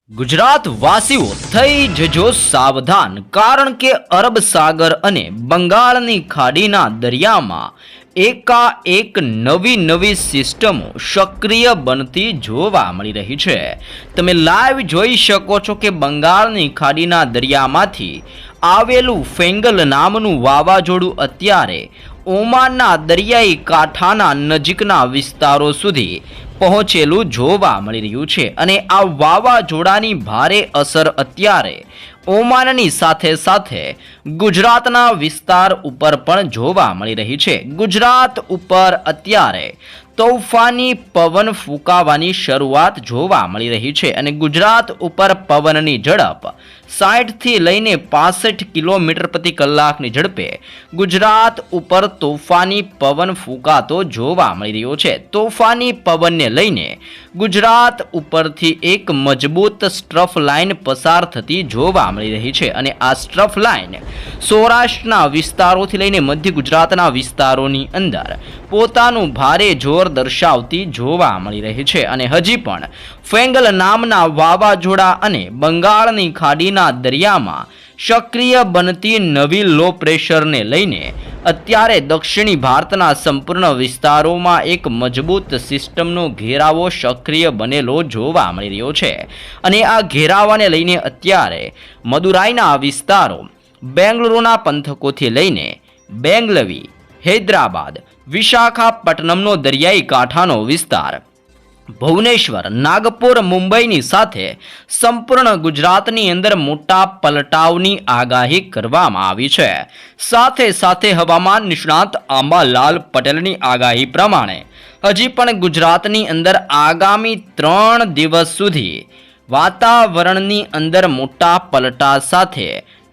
ગુજરાત વાસીઓ થઈ જજો સાવધાન, કારણ કે અરબ સાગર અને બંગાળની ખાડીના દરિયામાં એકાએક નવી સિસ્ટમો સક્રિય બનતી જોવા મળી રહી છે। તમે લાઈવ જોઈ શકો છો કે બંગાળની ખાડીના દરિયામાંથી આવેલું ફેંગલ નામનું વાવાઝોડું અત્યારે ઓમાનના દરિયાઈ કાંઠાના નજીકના વિસ્તારો સુધી પહોંચેલું જોવા મળી રહ્યું છે અને આ વાવાઝોડાની ભારે અસર અત્યારે ઓમાનની સાથે સાથે ગુજરાતના વિસ્તાર ઉપર પણ જોવા મળી રહી છે। ગુજરાત ઉપર અત્યારે તોફાની પવન ફૂંકાવાની શરૂઆત જોવા મળી રહી છે અને ગુજરાત ઉપર પવનની ઝડપ 60 થી લઈને 65 કિલોમીટર પ્રતિ કલાકની ઝડપે ગુજરાત ઉપર તોફાની પવન ફૂંકાતો જોવા મળી રહ્યો છે। તોફાની પવનને લઈને ગુજરાત ઉપરથી એક મજબૂત સ્ટ્રફ લાઇન પસાર થતી જોવા મળી રહી છે અને આ સ્ટ્રફ લાઇન સૌરાષ્ટ્રના વિસ્તારોથી લઈને મધ્ય ગુજરાતના વિસ્તારોની અંદર પોતાનું ભારે જોર દર્શાવતી જોવા મળી રહી છે અને હજી પણ ફેંગલ નામના વાવાઝોડા અને બંગાળની ખાડીના દરિયામાં સક્રિય બનતી નવી લો પ્રેશરને લઈને અત્યારે દક્ષિણી ભારતના સંપૂર્ણ વિસ્તારોમાં એક મજબૂત સિસ્ટમનો ઘેરાવો સક્રિય બનેલો જોવા મળી રહ્યો છે અને આ ઘેરાવાને લઈને અત્યારે મદુરાઈના વિસ્તારો, બેંગલુરુના પંથકોથી લઈને બેંગલવી, હૈદરાબાદ, વિશાખાપટ્ટનમનો દરિયાઈ કાંઠાનો વિસ્તાર, ભુવનેશ્વર, નાગપુર, મુંબઈની સાથે સંપૂર્ણ ગુજરાતની અંદર મોટા પલટાવની આગાહી કરવામાં આવી છે। સાથે સાથે હવામાન નિષ્ણાત આંબાલાલ પટેલની આગાહી પ્રમાણે હજી પણ ગુજરાતની અંદર આગામી 3 દિવસ સુધી વાતાવરણની અંદર મોટા પલટા સાથે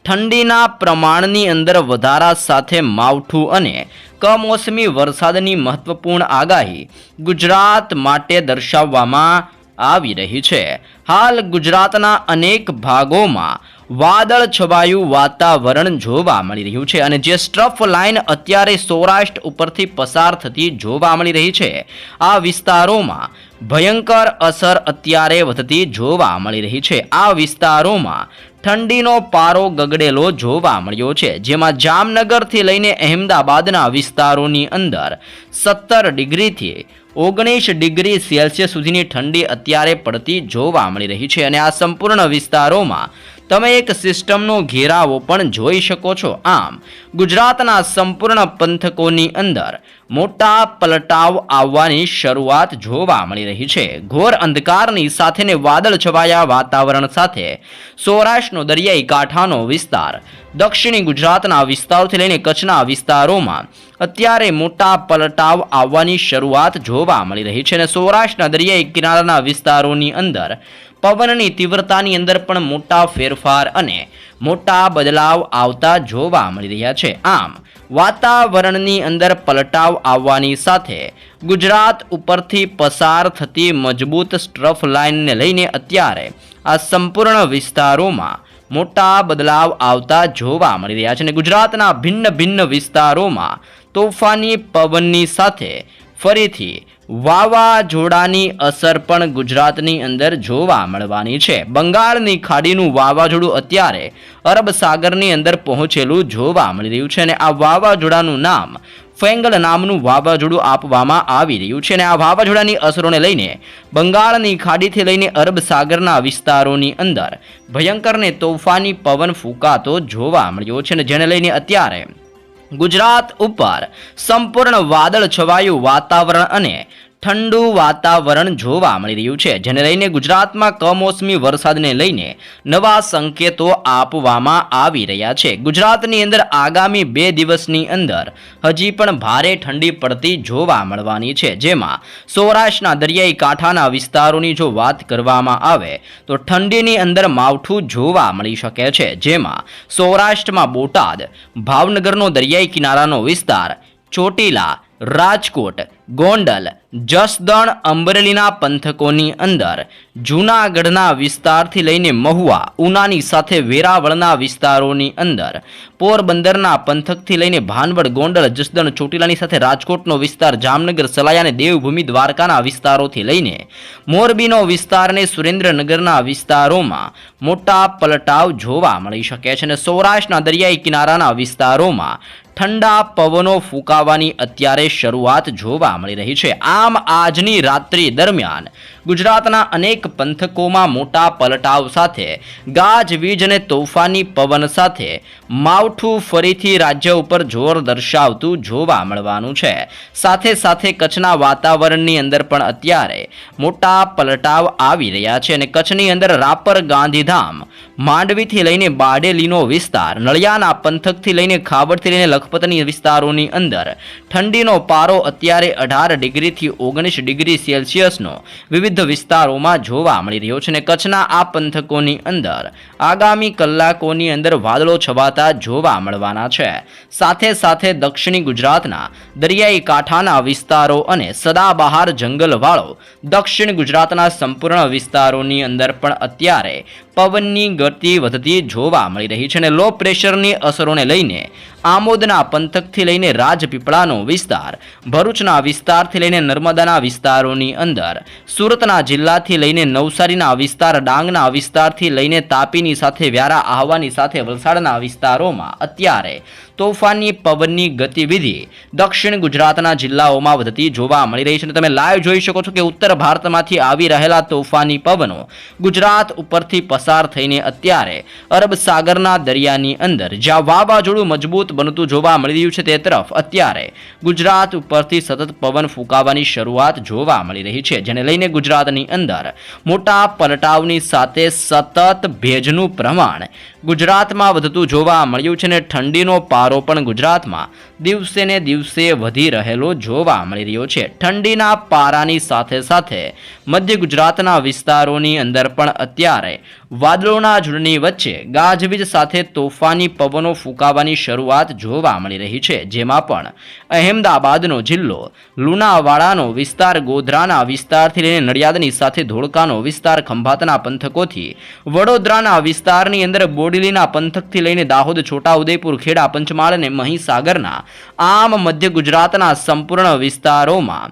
ઠંડીના પ્રમાણની અંદર વધારા સાથે માવઠું અને કમોસમી વરસાદની મહત્વપૂર્ણ આગાહી ગુજરાત માટે દર્શાવવામાં આવી રહી છે। હાલ ગુજરાતના અનેક ભાગોમાં વાદળ છવાયું વાતાવરણ જોવા મળી રહ્યું છે અને જે સ્ટ્રફ લાઇન અત્યારે સૌરાષ્ટ્ર ઉપરથી પસાર થતી જોવા મળી રહી છે, આ વિસ્તારોમાં ભયંકર અસર અત્યારે વધતી જોવા મળી રહી છે। આ વિસ્તારોમાં ઠંડીનો પારો ગગડેલો જોવા મળ્યો છે, જેમાં જામનગરથી લઈને અહેમદાબાદના વિસ્તારોની અંદર 17 ડિગ્રીથી 19 ડિગ્રી સેલ્સિયસ સુધીની ઠંડી અત્યારે પડતી જોવા મળી રહી છે અને આ સંપૂર્ણ વિસ્તારોમાં તમે એક સિસ્ટમનો ઘેરાવો પણ જોઈ શકો છો। આમ ગુજરાતના સંપૂર્ણ પંથકોની અંદર મોટા પલટાવ આવવાની શરૂઆત જોવા મળી રહી છે। ઘોર અંધકારની સાથે વાદળ છવાયા વાતાવરણ સાથે સૌરાષ્ટ્રનો દરિયાઈ કાંઠાનો વિસ્તાર, દક્ષિણી ગુજરાતના વિસ્તારોથી લઈને કચ્છના વિસ્તારોમાં અત્યારે મોટા પલટાવ આવવાની શરૂઆત જોવા મળી રહી છે અને સૌરાષ્ટ્રના દરિયાઈ કિનારાના વિસ્તારોની અંદર પવનની તીવ્રતાની અંદર પણ મોટા ફેરફાર અને મોટા બદલાવ આવતા જોવા મળી રહ્યા છે। આમ વાતાવરણની અંદર પલટાવ આવવાની સાથે ગુજરાત ઉપરથી પસાર થતી મજબૂત સ્ટ્રફ લાઇનને લઈને અત્યારે આ સંપૂર્ણ વિસ્તારોમાં મોટા બદલાવ આવતા જોવા મળી રહ્યા છે અને ગુજરાતના ભિન્ન વિસ્તારોમાં તોફાની પવનની સાથે ફરીથી વાવાઝોડાની અસર પણ ગુજરાતની અંદર જોવા મળવાની છે। બંગાળની ખાડીનું વાવાઝોડું અત્યારે અરબ સાગરની અંદર પહોંચેલું જોવા મળી રહ્યું છે અને આ વાવાઝોડાનું નામ ફેંગલ નામનું વાવાઝોડું આપવામાં આવી રહ્યું છે અને આ વાવાઝોડાની અસરોને લઈને બંગાળની ખાડીથી લઈને અરબ સાગરના વિસ્તારોની અંદર ભયંકર ને તોફાની પવન ફૂંકાતો જોવા મળ્યો છે અને જેને લઈને અત્યારે ગુજરાત ઉપર સંપૂર્ણ વાદળ છવાયું વાતાવરણ અને ઠંડુ વાતાવરણ જોવા મળી રહ્યું છે, જેને લઈને ગુજરાતમાં કમોસમી વરસાદને લઈને નવા સંકેતો આપવામાં આવી રહ્યા છે। ગુજરાતની અંદર આગામી 2 દિવસની અંદર હજી પણ ભારે ઠંડી પડતી જોવા મળવાની છે, જેમાં સૌરાષ્ટ્રના દરિયાઈ કાંઠાના વિસ્તારોની જો વાત કરવામાં આવે તો ઠંડીની અંદર માવઠું જોવા મળી શકે છે, જેમાં સૌરાષ્ટ્રમાં બોટાદ, ભાવનગરનો દરિયાઈ કિનારાનો વિસ્તાર, ચોટીલા, રાજકોટ, ગોંડલ, જસદણ, અમરેલીના પંથકોની અંદર જૂનાગઢના વિસ્તારથી લઈને મહુવા, ઉનાની સાથે વેરાવળના વિસ્તારોની અંદર, પોરબંદરના પંથકથી લઈને ભાનવડ, ગોંડલ, જસદણ, ચોટીલાની સાથે રાજકોટનો વિસ્તાર, જામનગર, સલાયા અને દેવભૂમિ દ્વારકાના વિસ્તારોથી લઈને મોરબીનો વિસ્તાર અને સુરેન્દ્રનગરના વિસ્તારોમાં મોટા પલટાવ જોવા મળી શકે છે અને સૌરાષ્ટ્રના દરિયાઈ કિનારાના વિસ્તારોમાં ઠંડા પવનો ફૂંકાવાની અત્યારે શરૂઆત જોવા મળી રહી છે. આમ આજની રાત્રિ દરમિયાન ગુજરાતના અનેક પંથકોમાં મોટા પલટાવ સાથે ગાજવીજ અને તોફાની પવન સાથે માવઠું ફરીથી રાજ્ય ઉપર જોર દર્શાવતું જોવા મળવાનું છે. સાથે સાથે કચ્છના વાતાવરણની અંદર પણ અત્યારે મોટા પલટાવ આવી રહ્યા છે અને કચ્છની અંદર રાપર, ગાંધીધામ, માંડવીથી લઈને બારડોલીનો વિસ્તાર, નળિયાના પંથકથી લઈને ખાબડથી લઈને લખપતની વિસ્તારોની અંદર ઠંડીનો પારો અત્યારે 18 ડિગ્રીથી 19 ડિગ્રી સેલ્સિયસનો વિવિધ વિસ્તારોમાં જોવા મળી રહ્યો છે અને કચ્છના આ પંથકોની અંદર આગામી કલાકોની અંદર વાદળો છવાતા જોવા મળવાના છે. સાથે સાથે દક્ષિણી ગુજરાતના દરિયાઈ કાંઠાના વિસ્તારો અને સદાબહાર જંગલવાળો દક્ષિણ ગુજરાતના સંપૂર્ણ વિસ્તારોની અંદર પણ અત્યારે પવનની ગતિ વધતી જોવા મળી રહી છે અને લો પ્રેશરની અસરોને લઈને આમોદના પંથકથી લઈને રાજપીપળાનો વિસ્તાર, ભરૂચના વિસ્તારથી લઈને નર્મદાના વિસ્તારોની અંદર, સુરતના જિલ્લાથી લઈને નવસારીના વિસ્તાર, ડાંગના વિસ્તારથી લઈને તાપીની સાથે વ્યારા, આહવાની સાથે વલસાડના વિસ્તારોમાં અત્યારે તોફાની પવનની ગતિવિધિ દક્ષિણ ગુજરાતના જિલ્લાઓમાં વધતી જોવા મળી રહી છે. તમે લાઈવ જોઈ શકો છો કે ઉત્તર ભારતમાંથી આવી રહેલા તોફાની પવનો ગુજરાત ઉપરથી પસાર થઈને અત્યારે અરબ સાગરના દરિયાની અંદર જ્યાં વાવાઝોડું મજબૂત બનતું જોવા મળી રહ્યું છે તે તરફ અત્યારે ગુજરાત ઉપરથી સતત પવન ફૂંકાવાની શરૂઆત જોવા મળી રહી છે, જેને લઈને ગુજરાતની અંદર મોટા પલટાવની સાથે સતત ભેજનું પ્રમાણ ગુજરાતમાં વધતું જોવા મળ્યું છે અને ઠંડીનો પારો પણ ગુજરાતમાં દિવસે ને દિવસે વધી રહેલો જોવા મળી રહ્યો છે. ઠંડીના પારાની સાથે સાથે મધ્ય ગુજરાતના વિસ્તારોની અંદર પણ અત્યારે વાદળોના ઝુંડની વચ્ચે ગાજવીજ સાથે તોફાની પવનો ફૂંકાવાની શરૂઆત જોવા મળી રહી છે, જેમાં પણ અહેમદાબાદનો જિલ્લો, લુણાવાડાનો વિસ્તાર, ગોધરાના વિસ્તારથી લઈને નડિયાદની સાથે ધોળકાનો વિસ્તાર, ખંભાતના પંથકોથી વડોદરાના વિસ્તારની અંદર બોડેલીના પંથકથી લઈને દાહોદ, છોટાઉદેપુર, ખેડા, પંચમહાલ અને મહીસાગરના આમ મધ્ય ગુજરાતના સંપૂર્ણ વિસ્તારોમાં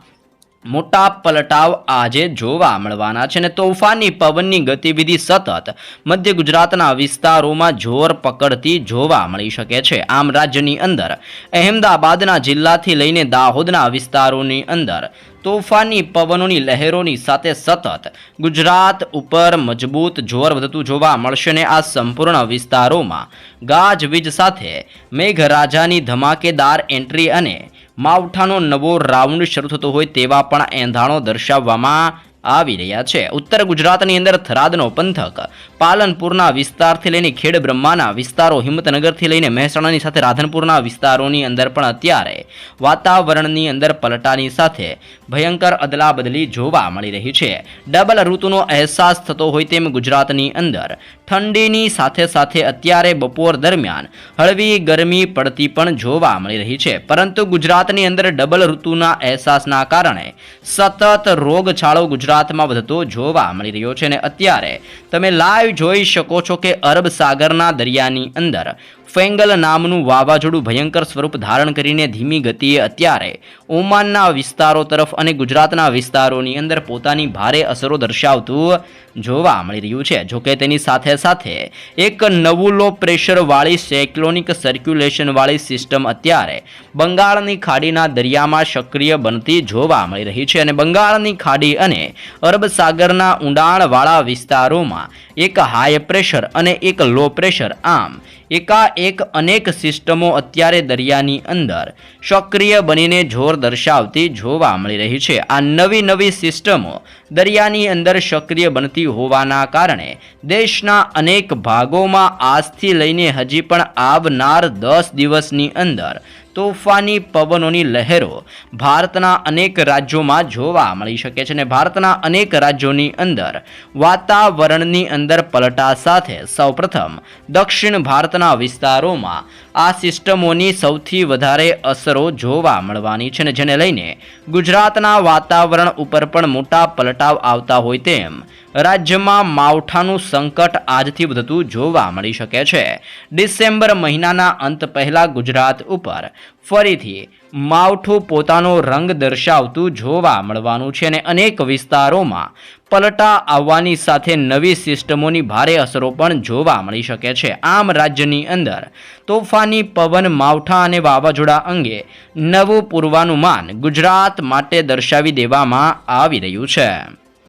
મોટા પલટાવ આજે જોવા મળવાના છે અને તોફાની પવનની ગતિવિધિ સતત મધ્ય ગુજરાતના વિસ્તારોમાં જોર પકડતી જોવા મળી શકે છે. આમ રાજ્યની અંદર અહેમદાબાદના જિલ્લાથી લઈને દાહોદના વિસ્તારોની અંદર તોફાની પવનોની લહેરોની સાથે સતત ગુજરાત ઉપર મજબૂત જોર વધતું જોવા મળશે અને આ સંપૂર્ણ વિસ્તારોમાં ગાજવીજ સાથે મેઘરાજાની ધમાકેદાર એન્ટ્રી અને માવઠાનો નવો રાઉન્ડ શરૂ થતો હોય તેવા પણ એંધાણો દર્શાવવામાં આવી રહ્યા છે. ઉત્તર ગુજરાતની અંદર થરાદનો પંથક, પાલનપુરના વિસ્તારથી લઈને ખેડ બ્રહ્માના વિસ્તારો, હિંમતનગરથી લઈને મહેસાણાની સાથે રાધનપુરના વિસ્તારોની અંદર પણ અત્યારે વાતાવરણની અંદર પલટાની સાથે ભયંકર અદલાબદલી જોવા મળી રહી છે. ડબલ ઋતુનો અહેસાસ થતો હોય તેમ ગુજરાતની અંદર ઠંડીની સાથે સાથે અત્યારે બપોર દરમિયાન હળવી ગરમી પડતી પણ જોવા મળી રહી છે. પરંતુ ગુજરાતની અંદર ડબલ ઋતુના અહેસાસના કારણે સતત રોગચાળો ગુજરાતમાં વધતો જોવા મળી રહ્યો છે અને અત્યારે તમે લાઈવ જોઈ શકો છો કે અરબ સાગરના દરિયાની અંદર ફેંગલ નામનું વાવાઝોડું ભયંકર સ્વરૂપ ધારણ કરીને ધીમી ગતિએ અત્યારે ઓમાનના વિસ્તારો તરફ અને ગુજરાતના વિસ્તારોની અંદર પોતાની ભારે અસરો દર્શાવતું જોવા મળી રહ્યું છે. જોકે તેની સાથે સાથે એક નવું લો પ્રેશરવાળી સાયક્લોનિક સર્ક્યુલેશનવાળી સિસ્ટમ અત્યારે બંગાળની ખાડીના દરિયામાં સક્રિય બનતી જોવા મળી રહી છે અને બંગાળની ખાડી અને અરબ સાગરના ઊંડાણવાળા વિસ્તારોમાં એક હાઈ પ્રેશર અને એક લો પ્રેશર, આમ એકાએક અનેક સિસ્ટમો અત્યારે દરિયાની અંદર સક્રિય બનીને જોર દર્શાવતી જોવા મળી રહી છે. આ નવી સિસ્ટમો દરિયાની અંદર સક્રિય બનતી હોવાના કારણે દેશના અનેક ભાગોમાં આજથી લઈને હજી પણ આવનાર 10 દિવસની અંદર તોફાની પવનોની લહેરો ભારતના અનેક રાજ્યોમાં જોવા મળી શકે છે અને ભારતના અનેક રાજ્યોની અંદર વાતાવરણની અંદર પલટા સાથે સૌપ્રથમ દક્ષિણ ભારતના વિસ્તારોમાં આ સિસ્ટમોની સૌથી વધારે અસરો જોવા મળવાની છે, અને જેને લઈને ગુજરાતના વાતાવરણ ઉપર પણ મોટા પલટાવ આવતા હોય તેમ રાજ્યમાં માવઠાનું સંકટ આજથી વધતું જોવા મળી શકે છે. ડિસેમ્બર મહિનાના અંત પહેલા ગુજરાત ઉપર ફરીથી માવઠું પોતાનો રંગ દર્શાવતું જોવા મળવાનું છે, અને અનેક વિસ્તારોમાં પલટા આવવાની સાથે નવી સિસ્ટમોની ભારે અસરો પણ જોવા મળી શકે છે. આમ રાજ્યની અંદર તોફાની પવન, માવઠા અને વાવાઝોડા અંગે નવું પૂર્વાનુમાન ગુજરાત માટે દર્શાવી દેવામાં આવી રહ્યું છે.